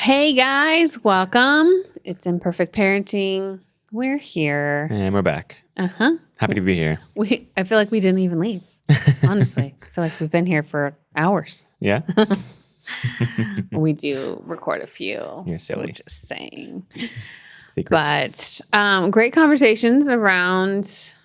Hey guys, welcome. It's Imperfect Parenting. We're here. And we're back. Uh-huh. Happy to be here. I feel like we didn't even leave. Honestly. I feel like we've been here for hours. Yeah? We do record a few. You're silly. I'm just saying. Secrets. But great conversations around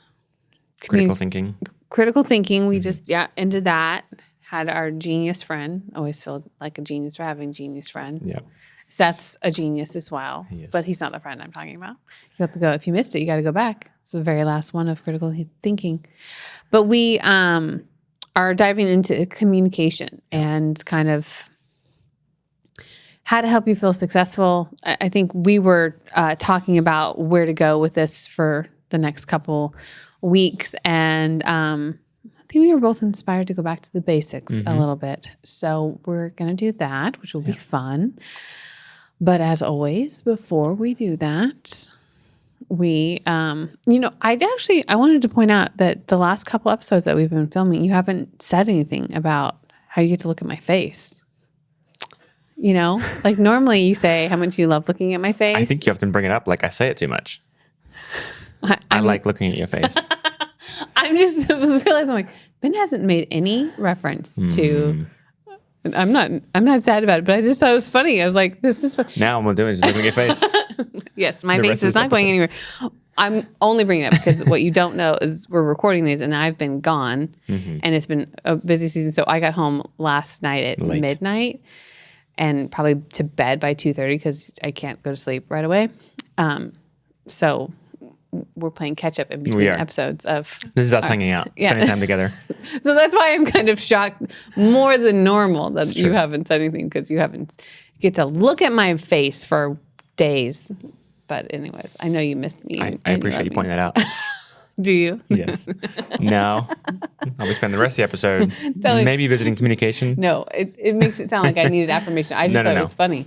Critical thinking. Critical thinking. We just ended that. Had our genius friend. Always feel like a genius for having genius friends. Yep. Seth's a genius as well. He is. But he's not the friend I'm talking about. You have to go. If you missed it, you got to go back. It's the very last one of critical thinking. But we are diving into communication and kind of how to help you feel successful. I think we were talking about where to go with this for the next couple weeks. And I think we were both inspired to go back to the basics a little bit. So we're going to do that, which will be fun. But as always, before we do that, we, I wanted to point out that the last couple episodes that we've been filming, you haven't said anything about how you get to look at my face. You know, like normally you say how much you love looking at my face. I think you often bring it up like I say it too much. I like looking at your face. I was realizing, I'm like, Ben hasn't made any reference to. I'm not sad about it, but I just thought it was funny. I was like, this is fun. Now what I'm doing is just looking at your face. Yes, my face is not going anywhere. I'm only bringing it up because what you don't know is we're recording these and I've been gone and it's been a busy season. So I got home last night at midnight and probably to bed by 2:30 because I can't go to sleep right away. So we're playing catch up in between episodes of. This is us hanging out, spending time together. So that's why I'm kind of shocked more than normal that you haven't said anything because you haven't get to look at my face for days. But anyways, I know you missed me. I appreciate you pointing that out. Do you? Yes. Now, I'll be spending the rest of the episode maybe visiting communication. No, it makes it sound like I needed affirmation. I just thought it was funny.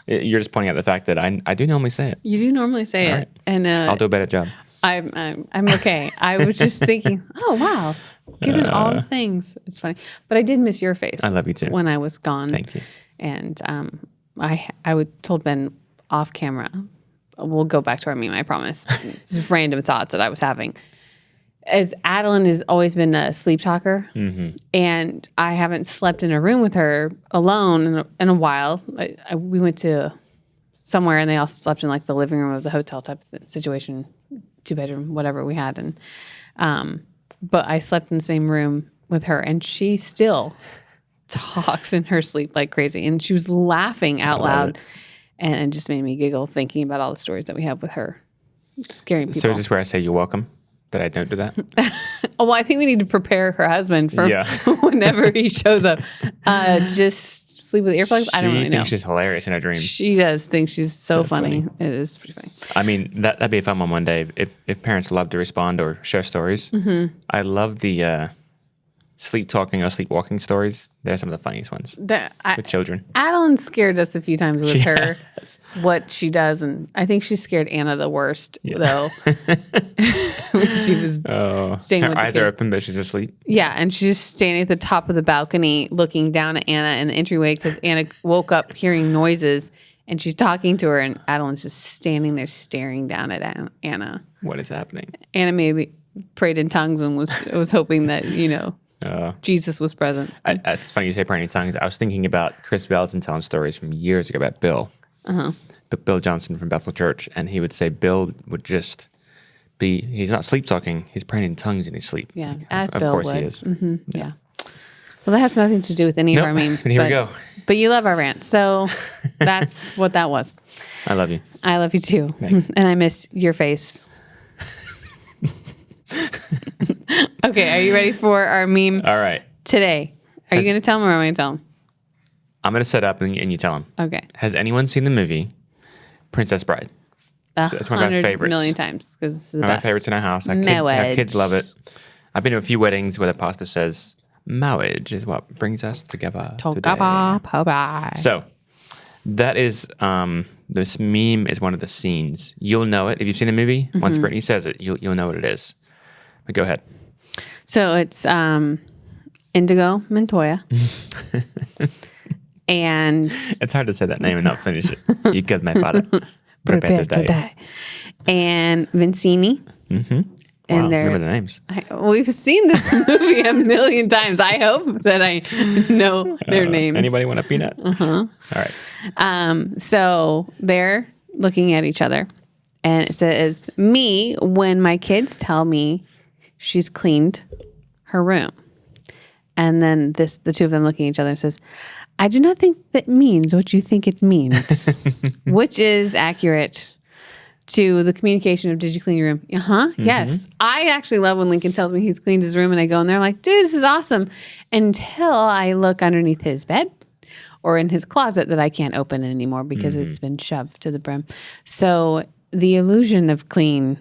You're just pointing out the fact that I do normally say it. You do normally say it. And I'll do a better job. I'm okay. I was just thinking, oh, wow. Given all the things, it's funny. But I did miss your face. I love you too. When I was gone. Thank you. And I told Ben off camera, we'll go back to our meme, I promise. It's just random thoughts that I was having. As Adeline has always been a sleep talker, and I haven't slept in a room with her alone in a while. We went to somewhere, and they all slept in like the living room of the hotel type of situation, 2-bedroom, whatever we had. And but I slept in the same room with her, and she still talks in her sleep like crazy. And she was laughing out loud, and it just made me giggle thinking about all the stories that we have with her, scaring people. So is this where I say you're welcome? That I don't do that? Well, I think we need to prepare her husband for whenever he shows up. Just sleep with earplugs. I don't really know. She thinks she's hilarious in her dreams. She does think she's so funny. It is pretty funny. I mean, that'd be a fun one day. If parents love to respond or share stories. I love the sleep talking or sleepwalking stories. They're some of the funniest ones with children. Adeline scared us a few times with her, what she does. And I think she scared Anna the worst, though. She was staying with her eyes are open, but she's asleep. Yeah, and she's just standing at the top of the balcony looking down at Anna in the entryway because Anna woke up hearing noises and she's talking to her and Adeline's just standing there staring down at Anna. What is happening? Anna maybe prayed in tongues and was hoping that, Jesus was present. It's funny you say praying in tongues. I was thinking about Chris Vallotton telling stories from years ago about Bill. Bill Johnson from Bethel Church. And he would say Bill would just he's not sleep talking, he's praying in tongues in his sleep. Yeah, as Bill course would. he is. Yeah. Well, that has nothing to do with any of our memes. Here we go. But you love our rant. So that's what that was. I love you. I love you too. Thanks. And I miss your face. Okay, are you ready for our meme? All right. Today. Are you going to tell him or am I going to tell him? I'm going to set up and you tell him. Okay. Has anyone seen the movie Princess Bride? It's one of my favorites. 100 million times because it's the best. My favorites in our house. Our kids love it. I've been to a few weddings where the pastor says, marriage is what brings us together today. So that is, this meme is one of the scenes. You'll know it. If you've seen the movie, once Brittney says it, you'll know what it is. But go ahead. So it's Indigo Montoya And it's hard to say that name and not finish it. You killed my father. Prepare to die. And Vincini. Mm-hmm. Wow, remember the names. We've seen this movie a million times. I hope that I know their names. Anybody want a peanut? Uh-huh. All right. So they're looking at each other. And it says, me, when my kids tell me she's cleaned her room. And then the two of them looking at each other and says, I do not think that means what you think it means, which is accurate to the communication of, did you clean your room? Mm-hmm. Yes. I actually love when Lincoln tells me he's cleaned his room and I go in there like, dude, this is awesome. Until I look underneath his bed or in his closet that I can't open anymore because it's been shoved to the brim. So the illusion of clean,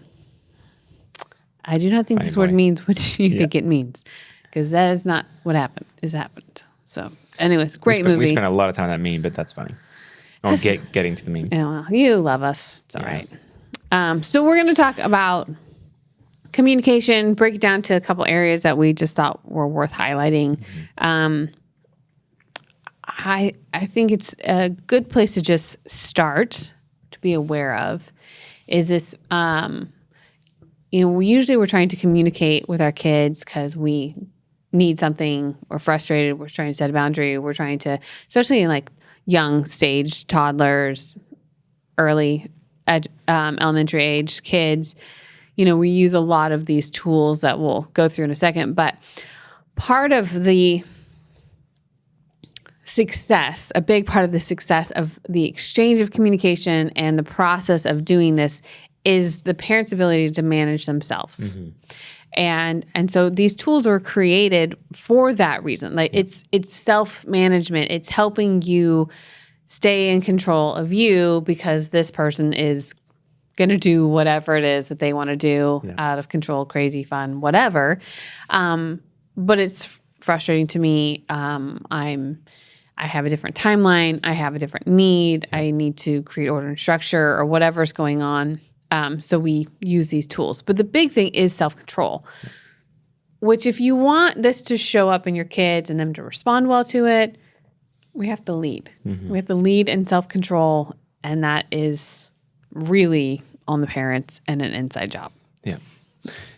I do not think this word means what you think it means, because that is not what happened. So anyways, great movie. We spent a lot of time on that meme, but that's funny. Getting to the meme. Yeah, well, you love us. It's all right. So we're going to talk about communication, break it down to a couple areas that we just thought were worth highlighting. I think it's a good place to just start to be aware of is this, we're trying to communicate with our kids because we need something, we're frustrated, we're trying to set a boundary, we're trying to, especially in like young stage toddlers, early elementary age kids, we use a lot of these tools that we'll go through in a second. But part of the success, a big part of the success of the exchange of communication and the process of doing this is the parent's ability to manage themselves. And so these tools were created for that reason. Like it's self-management. It's helping you stay in control of you because this person is going to do whatever it is that they want to do, out of control, crazy, fun, whatever. But it's frustrating to me. I have a different timeline. I have a different need. I need to create order and structure or whatever's going on. So we use these tools. But the big thing is self-control, which if you want this to show up in your kids and them to respond well to it, we have to lead. We have to lead in self-control, and that is really on the parents and an inside job. Yeah.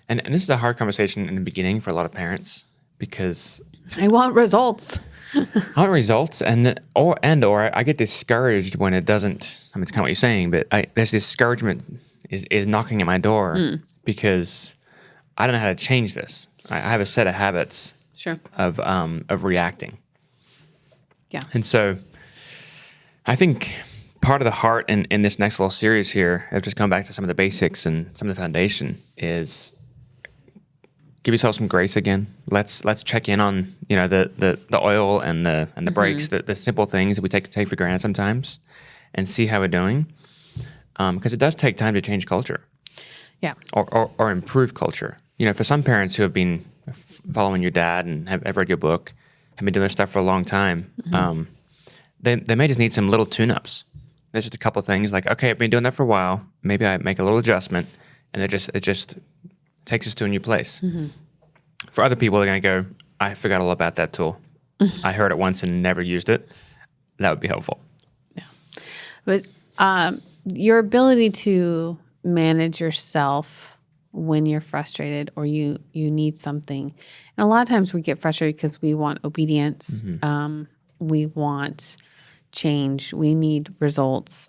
And this is a hard conversation in the beginning for a lot of parents because I want results. I want results, or I get discouraged when it doesn't. I mean, it's kind of what you're saying, but there's discouragement is knocking at my door because I don't know how to change this. I have a set of habits of reacting. Yeah. And so I think part of the heart in this next little series here, I've just come back to some of the basics and some of the foundation, is give yourself some grace again. Let's check in on the oil and the brakes, the simple things that we take for granted sometimes, and see how we're doing. Because it does take time to change culture. Yeah. Or improve culture. For some parents who have been following your dad and have read your book, have been doing this stuff for a long time, they may just need some little tune-ups. There's just a couple of things like, okay, I've been doing that for a while. Maybe I make a little adjustment, and it just takes us to a new place. For other people, they're going to go, I forgot all about that tool. I heard it once and never used it. That would be helpful. Yeah. But your ability to manage yourself when you're frustrated or you need something. And a lot of times we get frustrated because we want obedience. We want change. We need results.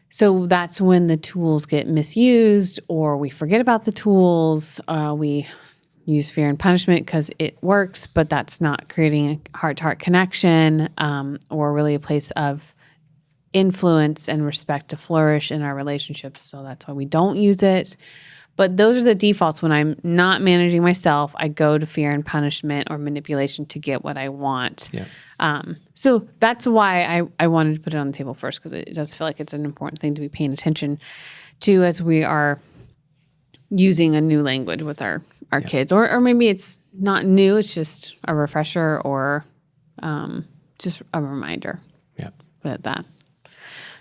So that's when the tools get misused, or we forget about the tools. We use fear and punishment because it works, but that's not creating a heart-to-heart connection, or really a place of influence and respect to flourish in our relationships. So that's why we don't use it. But those are the defaults. When I'm not managing myself, I go to fear and punishment or manipulation to get what I want. Yeah. So that's why I wanted to put it on the table first, because it does feel like it's an important thing to be paying attention to as we are using a new language with our kids. Or maybe it's not new, it's just a refresher or just a reminder. Yeah. Put it at that.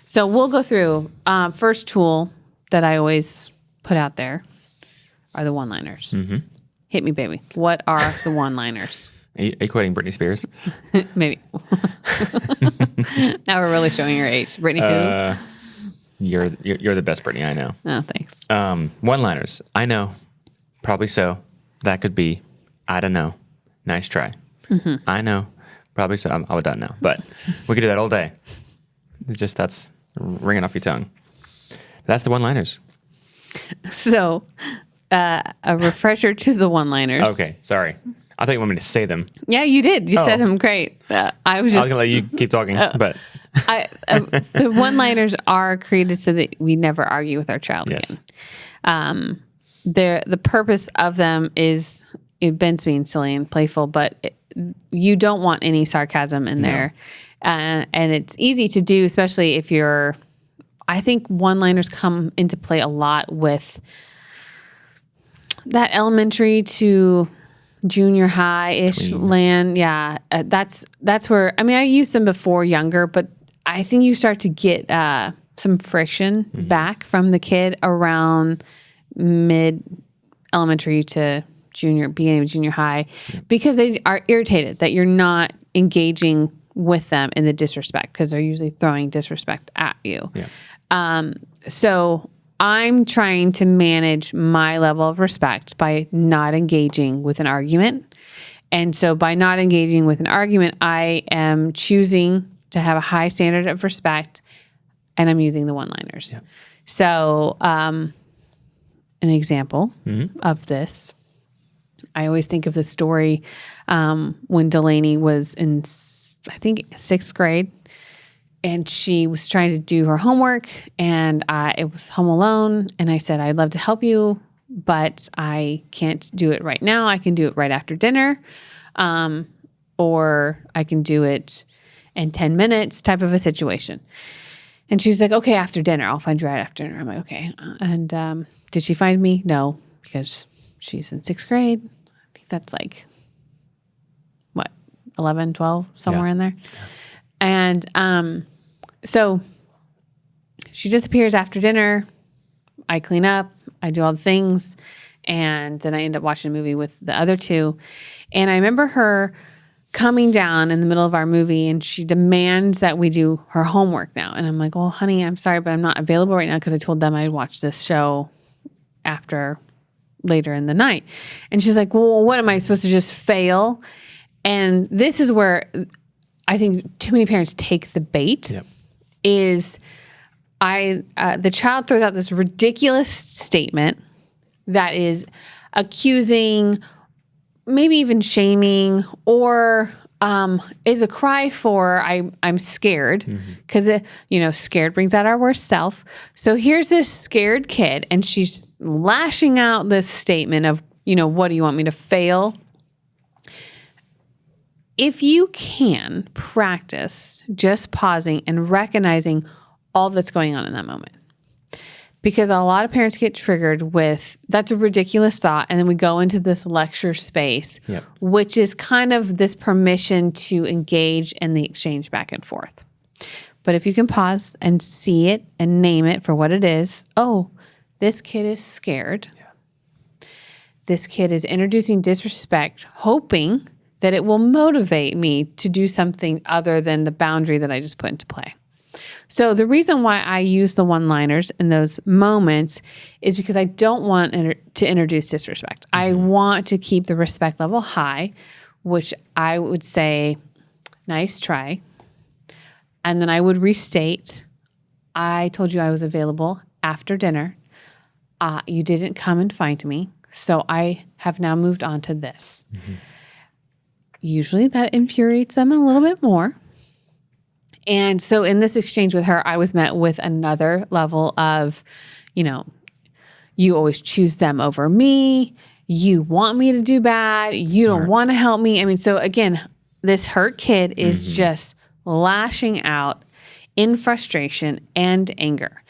So we'll go through. First tool that I always put out there are the one-liners. Hit me, baby. What are the one-liners? Are you quoting Britney Spears? Maybe. Now we're really showing your age. Brittney who? You're the best Brittney I know. Oh, thanks. One-liners. I know. Probably so. That could be. I don't know. Nice try. Mm-hmm. I know. Probably so. I would done now. But we could do that all day. That's ringing off your tongue. That's the one-liners. So, a refresher to the one-liners. Okay, sorry. I thought you wanted me to say them. Yeah, you did. You said them great. I was going to let you keep talking, but... the one-liners are created so that we never argue with our child again. The purpose of them is, Ben's being silly and playful, but you don't want any sarcasm in there. And it's easy to do, especially if you're... I think one-liners come into play a lot with that elementary to junior high-ish land. Yeah, that's where... I mean, I used them before younger, but I think you start to get some friction back from the kid around mid-elementary to beginning of junior high, because they are irritated that you're not engaging with them in the disrespect, because they're usually throwing disrespect at you. Yeah. So I'm trying to manage my level of respect by not engaging with an argument. And so by not engaging with an argument, I am choosing to have a high standard of respect, and I'm using the one-liners. Yeah. So an example of this, I always think of the story when Delaney was in, I think, 6th grade, and she was trying to do her homework, and it was home alone, and I said, I'd love to help you, but I can't do it right now. I can do it right after dinner, or I can do it in 10 minutes type of a situation. And she's like, okay, after dinner. I'll find you right after dinner. I'm like, okay. And did she find me? No, because she's in 6th grade. I think that's like, 11, 12, somewhere in there. Yeah. And so she disappears after dinner. I clean up. I do all the things. And then I end up watching a movie with the other two. And I remember her coming down in the middle of our movie, and she demands that we do her homework now. And I'm like, well, honey, I'm sorry, but I'm not available right now because I told them I'd watch this show later in the night. And she's like, well, what am I supposed to just fail? And this is where I think too many parents take the bait. Yep. Is the child throws out this ridiculous statement that is accusing, maybe even shaming, or is a cry for I'm scared, because scared brings out our worst self. So here's this scared kid, and she's lashing out this statement of, what do you want me to fail? If you can practice just pausing and recognizing all that's going on in that moment. Because a lot of parents get triggered with, that's a ridiculous thought, and then we go into this lecture space, which is kind of this permission to engage in the exchange back and forth. But if you can pause and see it and name it for what it is, this kid is scared. Yeah. This kid is introducing disrespect, hoping that it will motivate me to do something other than the boundary that I just put into play. So the reason why I use the one-liners in those moments is because I don't want to introduce disrespect. I want to keep the respect level high, which I would say, nice try. And then I would restate, I told you I was available after dinner. You didn't come and find me, so I have now moved on to this. Usually that infuriates them a little bit more. And so in this exchange with her, I was met with another level of, you always choose them over me. You want me to do bad. You don't want to help me. I mean, so again, this hurt kid is just lashing out in frustration and anger.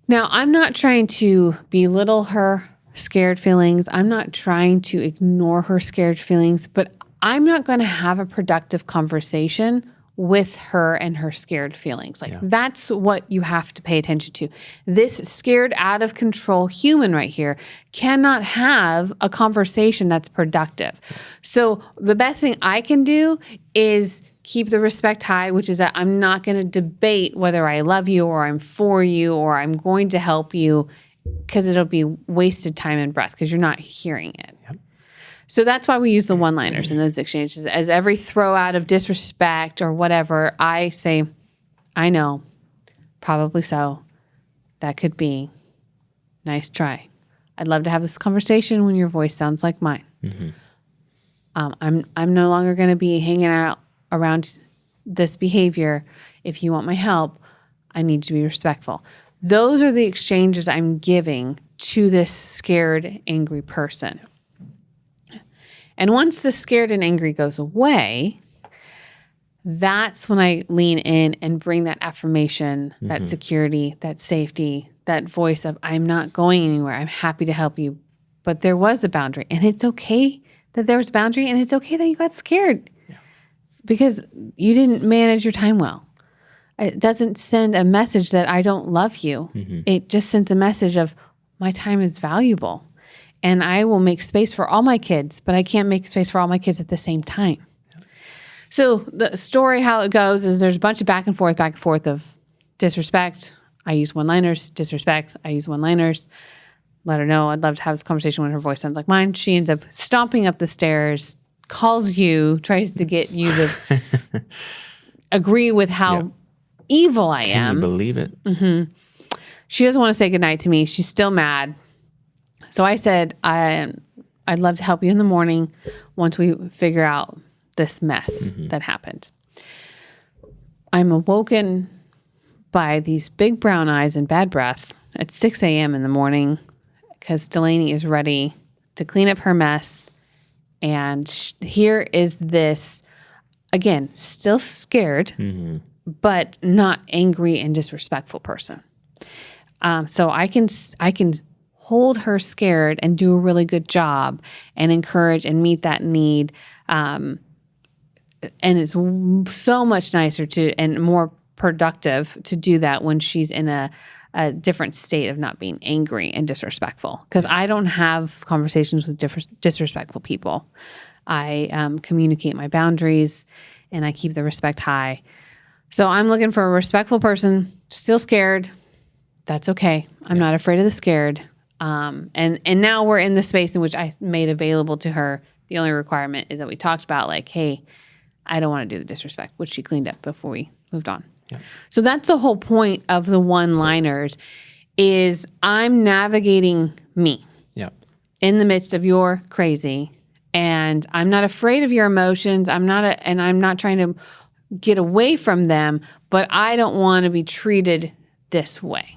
Now, I'm not trying to belittle her scared feelings. I'm not trying to ignore her scared feelings, but I'm not going to have a productive conversation with her and her scared feelings. Like that's what you have to pay attention to. This scared, out of control human right here cannot have a conversation that's productive. So the best thing I can do is keep the respect high, which is that I'm not going to debate whether I love you or I'm for you or I'm going to help you, because it'll be wasted time and breath because you're not hearing it. Yep. So that's why we use the one-liners in those exchanges. As every throw out of disrespect or whatever, I say, I know, probably so. That could be. Nice try. I'd love to have this conversation when your voice sounds like mine. I'm no longer going to be hanging out around this behavior. If you want my help, I need to be respectful. Those are the exchanges I'm giving to this scared, angry person. And once the scared and angry goes away, that's when I lean in and bring that affirmation, that security, that safety, that voice of, I'm not going anywhere. I'm happy to help you. But there was a boundary. And it's okay that there was a boundary. And it's okay that you got scared because you didn't manage your time well. It doesn't send a message that I don't love you. It just sends a message of my time is valuable. And I will make space for all my kids, but I can't make space for all my kids at the same time. So the story, how it goes, is there's a bunch of back and forth of disrespect. I use one-liners. Disrespect. I use one-liners. Let her know I'd love to have this conversation when her voice sounds like mine. She ends up stomping up the stairs, calls you, tries to get you to agree with how evil I am. Can you believe it? She doesn't want to say goodnight to me. She's still mad. So I said, I'd love to help you in the morning once we figure out this mess that happened. I'm awoken by these big brown eyes and bad breath at 6 a.m. in the morning because Delaney is ready to clean up her mess. And here is this, again, still scared, but not angry and disrespectful person. So I can hold her scared and do a really good job and encourage and meet that need. And it's so much nicer and more productive to do that when she's in a different state of not being angry and disrespectful. Because I don't have conversations with disrespectful people. I communicate my boundaries and I keep the respect high. So I'm looking for a respectful person, still scared. That's okay. I'm not afraid of the scared. And now we're in the space in which I made available to her. The only requirement is that we talked about like, hey, I don't want to do the disrespect, which she cleaned up before we moved on. Yeah. So that's the whole point of the one-liners is I'm navigating me in the midst of your crazy. And I'm not afraid of your emotions. I'm not trying to get away from them, but I don't want to be treated this way.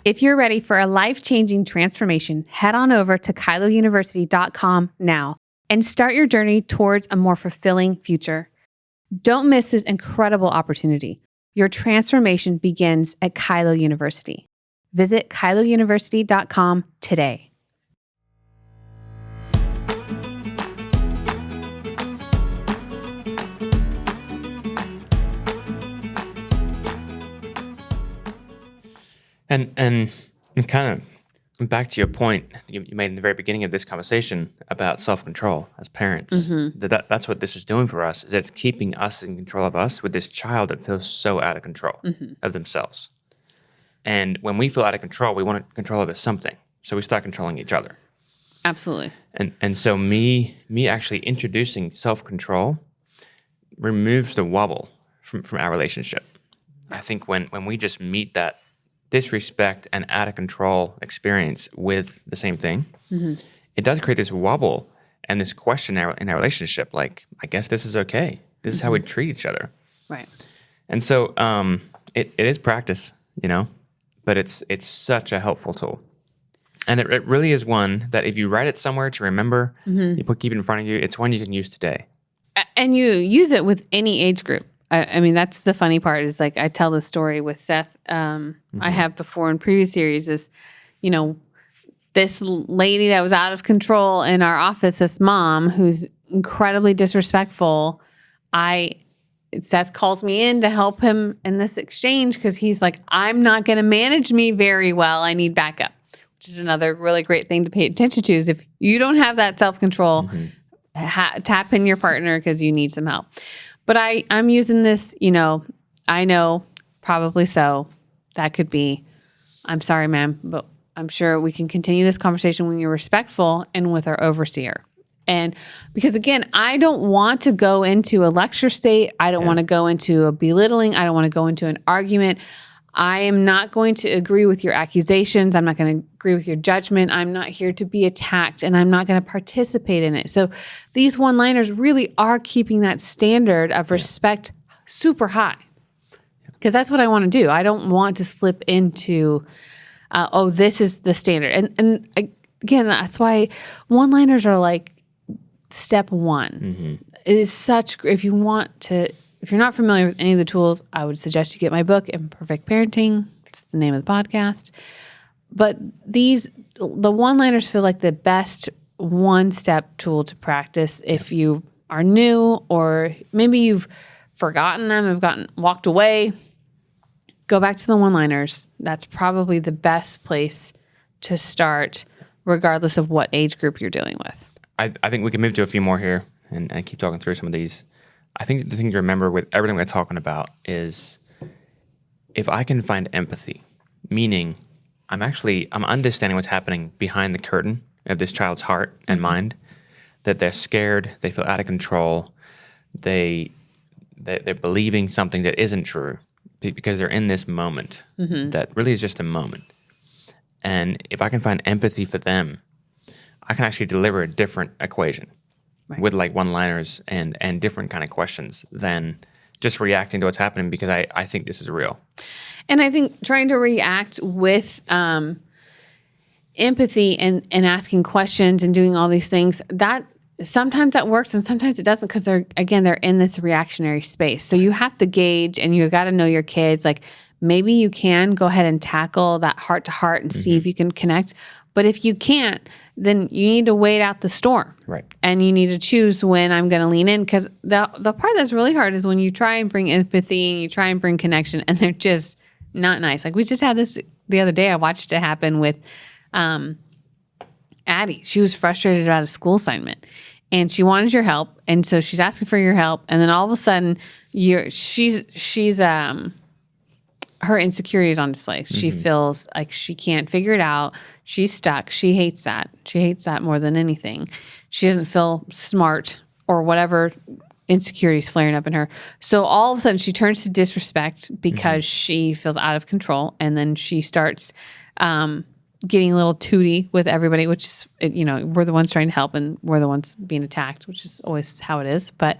If you're ready for a life-changing transformation, head on over to KyloUniversity.com now and start your journey towards a more fulfilling future. Don't miss this incredible opportunity. Your transformation begins at Kylo University. Visit KyloUniversity.com today. And kind of back to your point you made in the very beginning of this conversation about self-control as parents. That's what this is doing for us, is it's keeping us in control of us with this child that feels so out of control of themselves. And when we feel out of control, we want control over something. So we start controlling each other. Absolutely. And so me actually introducing self-control removes the wobble from our relationship. I think when we just meet that disrespect and out of control experience with the same thing, it does create this wobble and this question in our relationship. Like, I guess this is okay. This is how we treat each other. Right. And so it is practice, but it's such a helpful tool. And it really is one that if you write it somewhere to remember, you keep it in front of you, it's one you can use today. And you use it with any age group. I mean, that's the funny part is like I tell this story with Seth. I have before in previous series is, this lady that was out of control in our office, this mom who's incredibly disrespectful. Seth calls me in to help him in this exchange because he's like, I'm not going to manage me very well. I need backup, which is another really great thing to pay attention to is if you don't have that self-control, tap in your partner because you need some help. But I'm using this, I know probably so. That could be, I'm sorry, ma'am, but I'm sure we can continue this conversation when you're respectful and with our overseer. And because again, I don't want to go into a lecture state. I don't want to go into a belittling. I don't want to go into an argument. I am not going to agree with your accusations. I'm not going to agree with your judgment. I'm not here to be attacked and I'm not going to participate in it. So these one-liners really are keeping that standard of respect super high because that's what I want to do. I don't want to slip into, this is the standard. And again, that's why one-liners are like step one. It is such, if you're not familiar with any of the tools, I would suggest you get my book, Imperfect Parenting. It's the name of the podcast. But the one-liners feel like the best one-step tool to practice if you are new or maybe you've forgotten them, have walked away. Go back to the one-liners. That's probably the best place to start, regardless of what age group you're dealing with. I think we can move to a few more here and keep talking through some of these. I think the thing to remember with everything we're talking about is if I can find empathy, meaning I'm understanding what's happening behind the curtain of this child's heart and mind, that they're scared, they feel out of control, they're believing something that isn't true because they're in this moment that really is just a moment. And if I can find empathy for them, I can actually deliver a different equation. Right. With like one-liners and different kind of questions than just reacting to what's happening because I think this is real. And I think trying to react with empathy and asking questions and doing all these things, that sometimes that works and sometimes it doesn't because they're in this reactionary space. So you have to gauge and you got to know your kids. Like maybe you can go ahead and tackle that heart to heart and see if you can connect. But if you can't, then you need to wait out the storm. Right. And you need to choose when I'm going to lean in because the part that's really hard is when you try and bring empathy and you try and bring connection and they're just not nice. Like we just had this the other day. I watched it happen with Addie. She was frustrated about a school assignment and she wanted your help. And so she's asking for your help. And then all of a sudden she's her insecurity is on display. She feels like she can't figure it out. She's stuck. She hates that. She hates that more than anything. She doesn't feel smart or whatever insecurities flaring up in her. So all of a sudden she turns to disrespect because she feels out of control. And then she starts getting a little tooty with everybody, which is, we're the ones trying to help and we're the ones being attacked, which is always how it is. But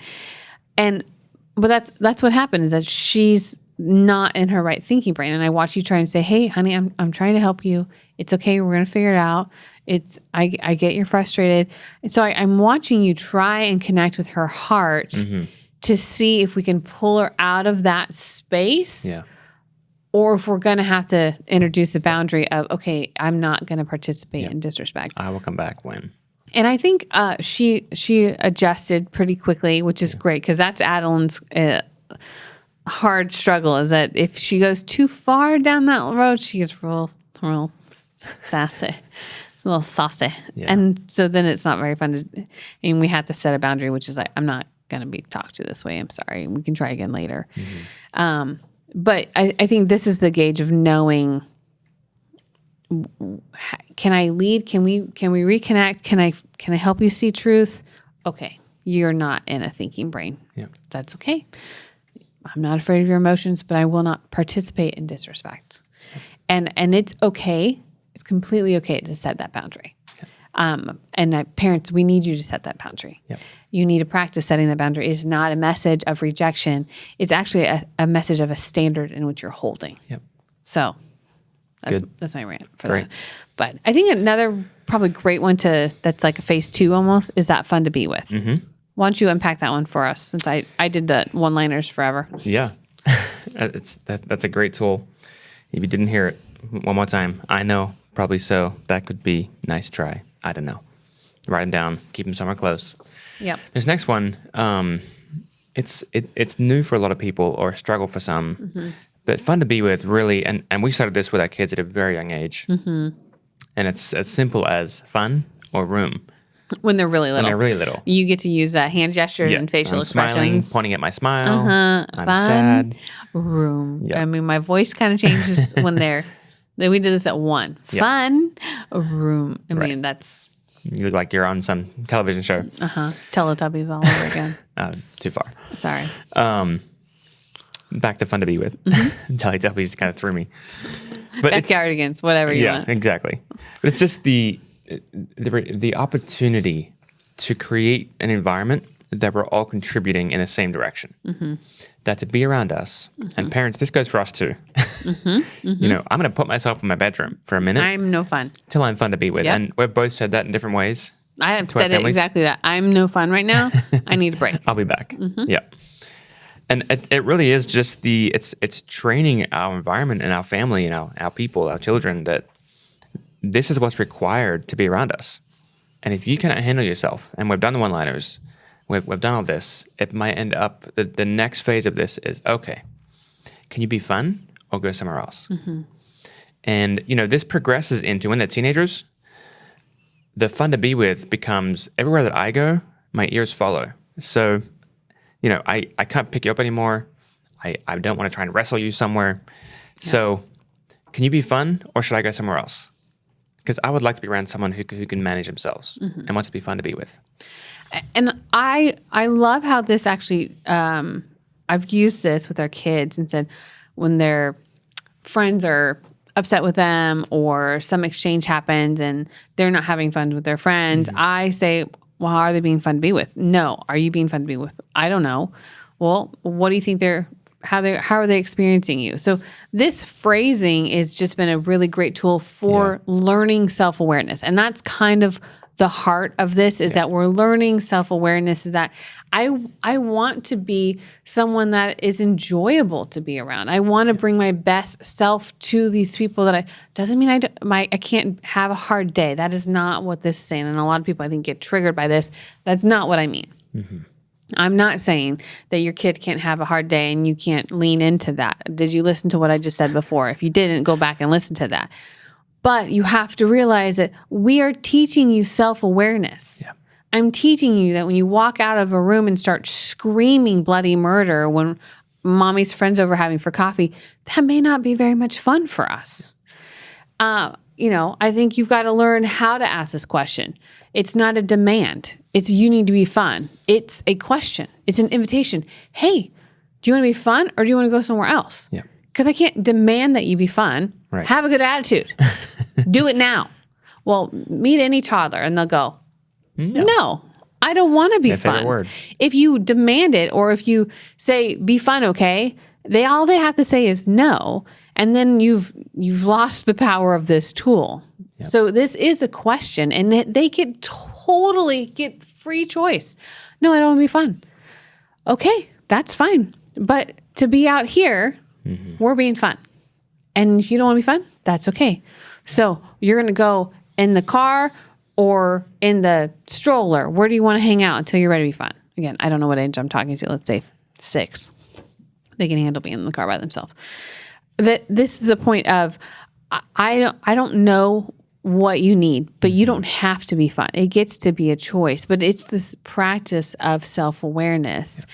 that's what happened is that she's not in her right thinking brain. And I watch you try and say, hey, honey, I'm trying to help you. It's okay. We're going to figure it out. I get you're frustrated. And so I'm watching you try and connect with her heart to see if we can pull her out of that space. Yeah. Or if we're going to have to introduce a boundary of, okay, I'm not going to participate in disrespect. I will come back when. And I think she adjusted pretty quickly, which is great because that's Adeline's hard struggle is that if she goes too far down that road, she gets real sassy. It's a little saucy. Yeah. And so then it's not very fun and we had to set a boundary, which is like, I'm not going to be talked to this way. I'm sorry. We can try again later. But I think this is the gauge of knowing, can I lead? Can we reconnect? Can I help you see truth? Okay. You're not in a thinking brain. Yeah. That's okay. I'm not afraid of your emotions, but I will not participate in disrespect. And it's okay. It's completely okay to set that boundary. And parents, we need you to set that boundary. Yep. You need to practice setting that boundary. It's not a message of rejection. It's actually a message of a standard in which you're holding. Yep. So that's my rant for that. But I think another probably great one that's like a phase 2 almost is that fun to be with. Why don't you unpack that one for us, since I did the one-liners forever. Yeah. That's a great tool. If you didn't hear it, one more time. I know, probably so. That could be nice try. I don't know. Write them down. Keep them somewhere close. Yep. This next one, it's new for a lot of people, or struggle for some, but fun to be with, really. And we started this with our kids at a very young age. And it's as simple as fun or room. When they're really little. You get to use hand gestures and facial expressions. Smiling, pointing at my smile. I'm fun, sad. Room. Yep. I mean, my voice kind of changes when we did this at 1. Yep. Fun, room. I mean, that's... You look like you're on some television show. Teletubbies all over again. Too far. Sorry. Back to fun to be with. Teletubbies kind of threw me. But Backyardigans, whatever you want. Yeah, exactly. But it's just the opportunity to create an environment that we're all contributing in the same direction. That to be around us, and parents, this goes for us too. You know, I'm going to put myself in my bedroom for a minute. I'm no fun. Till I'm fun to be with. Yep. And we've both said that in different ways. I have said it exactly that. I'm no fun right now. I need a break. I'll be back. Yeah. And it really is just it's training our environment and our family and our people, our children, that this is what's required to be around us. And if you cannot handle yourself, and we've done the one-liners, we've done all this, it might end up, the next phase of this is, okay, can you be fun or go somewhere else? And, you know, this progresses into, when they're teenagers, the fun to be with becomes, everywhere that I go, my ears follow. So, you know, I can't pick you up anymore. I don't want to try and wrestle you somewhere. Yeah. So can you be fun or should I go somewhere else? Because I would like to be around someone who can manage themselves and wants to be fun to be with. And I love how this actually, I've used this with our kids and said when their friends are upset with them or some exchange happens and they're not having fun with their friends, I say, well, how are they being fun to be with? No. Are you being fun to be with? I don't know. Well, what do you think how are they experiencing you? So this phrasing has just been a really great tool for learning self-awareness. And that's kind of the heart of this is that we're learning self-awareness, is that I want to be someone that is enjoyable to be around. I want to bring my best self to these people doesn't mean I can't have a hard day. That is not what this is saying. And a lot of people I think get triggered by this. That's not what I mean. I'm not saying that your kid can't have a hard day and you can't lean into that. Did you listen to what I just said before? If you didn't, go back and listen to that. But you have to realize that we are teaching you self-awareness. Yeah. I'm teaching you that when you walk out of a room and start screaming bloody murder when mommy's friends over having for coffee, that may not be very much fun for us. You know, I think you've got to learn how to ask this question. It's not a demand. It's you need to be fun. It's a question. It's an invitation. Hey, do you want to be fun or do you want to go somewhere else? Yeah. Because I can't demand that you be fun. Right. Have a good attitude. Do it now. Well, meet any toddler and they'll go, no, I don't want to be fun. Word. If you demand it or if you say, be fun, okay, all they have to say is no. And then you've lost the power of this tool. Yep. So this is a question and they totally get free choice. No, I don't want to be fun. Okay, that's fine. But to be out here, we're being fun. And if you don't want to be fun, that's okay. So you're going to go in the car or in the stroller. Where do you want to hang out until you're ready to be fun? Again, I don't know what age I'm talking to. Let's say 6. They can handle being in the car by themselves. This is the point of, I don't know what you need, but you don't have to be fun. It gets to be a choice, but it's this practice of self-awareness.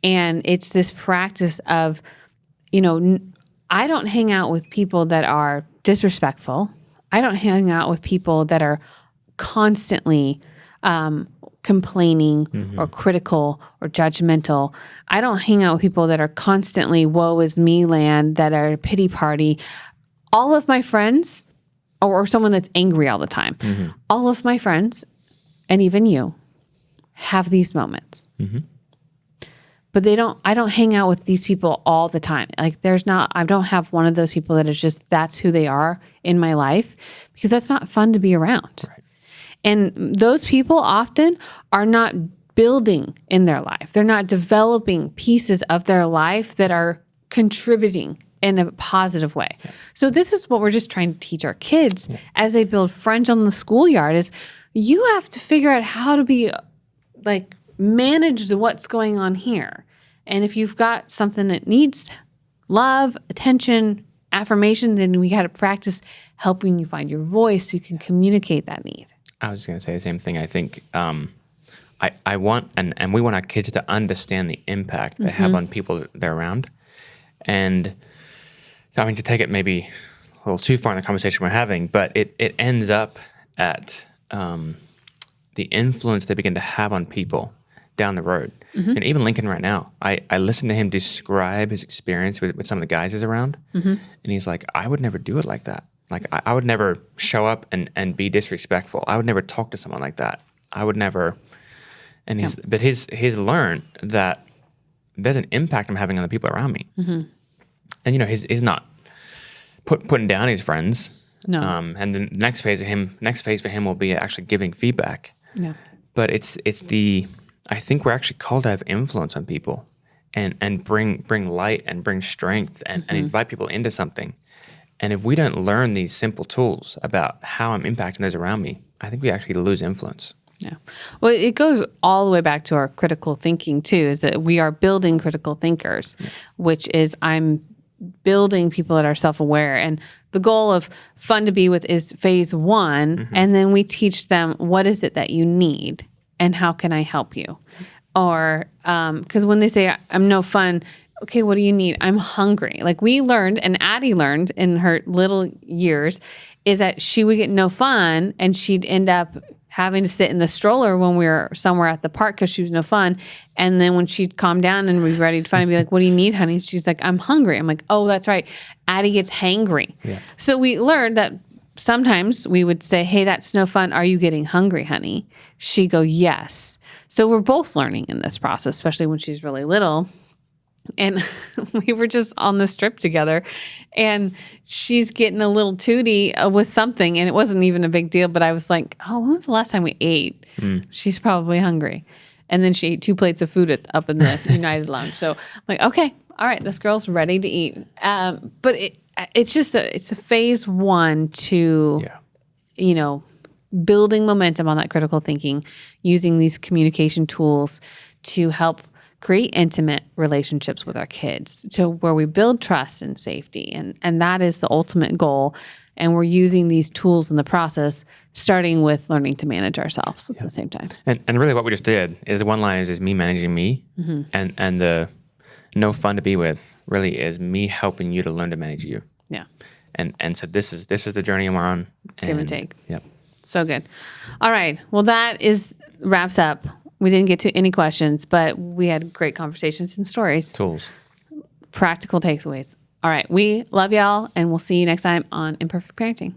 Yeah. And it's this practice of, you know, I don't hang out with people that are disrespectful. I don't hang out with people that are constantly complaining or critical or judgmental. I don't hang out with people that are constantly woe is me land, that are pity party. All of my friends, or someone that's angry all the time, all of my friends, and even you, have these moments. But I don't hang out with these people all the time. Like I don't have one of those people that is just, that's who they are in my life, because that's not fun to be around. Right. And those people often are not building in their life. They're not developing pieces of their life that are contributing in a positive way. Yeah. So this is what we're just trying to teach our kids as they build friends on the schoolyard is you have to figure out how to be like manage what's going on here. And if you've got something that needs love, attention, affirmation, then we got to practice helping you find your voice so you can communicate that need. I was going to say the same thing. I think I want, and we want our kids to understand the impact they have on people they're around. And so, I mean, to take it maybe a little too far in the conversation we're having, but it ends up at the influence they begin to have on people down the road. And even Lincoln right now, I listened to him describe his experience with some of the guys he's around. And he's like, I would never do it like that. Like, I would never show up and be disrespectful. I would never talk to someone like that. I would never. And he's learned that there's an impact I'm having on the people around me. And, you know, he's not putting down his friends. No. And the next phase for him will be actually giving feedback. Yeah. But I think we're actually called to have influence on people and bring light and bring strength and invite people into something. And if we don't learn these simple tools about how I'm impacting those around me, I think we actually lose influence. Yeah. Well, it goes all the way back to our critical thinking too, is that we are building critical thinkers, which is I'm building people that are self-aware. And the goal of Fun to Be With is phase 1. And then we teach them, what is it that you need and how can I help you? Or, because when they say, I'm no fun, okay, what do you need? I'm hungry. Like we learned, and Addie learned in her little years, is that she would get no fun and she'd end up having to sit in the stroller when we were somewhere at the park because she was no fun. And then when she'd calm down and be ready to fun, I'd be like, what do you need, honey? She's like, I'm hungry. I'm like, oh, that's right. Addie gets hangry. Yeah. So we learned that sometimes we would say, hey, that's no fun. Are you getting hungry, honey? She'd go, yes. So we're both learning in this process, especially when she's really little. And we were just on this trip together and she's getting a little tooty with something and it wasn't even a big deal. But I was like, oh, when was the last time we ate? She's probably hungry. And then she ate 2 plates of food up in the United Lounge. So I'm like, okay, all right, this girl's ready to eat. But it's just it's a phase 1 to, you know, building momentum on that critical thinking, using these communication tools to help create intimate relationships with our kids to where we build trust and safety. And that is the ultimate goal. And we're using these tools in the process, starting with learning to manage ourselves at the same time. And really what we just did is the one line is me managing me. And the no fun to be with really is me helping you to learn to manage you. Yeah. And so this is the journey we're on. Give and take. Yep. So good. All right. Well, that wraps up. We didn't get to any questions, but we had great conversations and stories. Tools. Practical takeaways. All right. We love y'all, and we'll see you next time on Imperfect Parenting.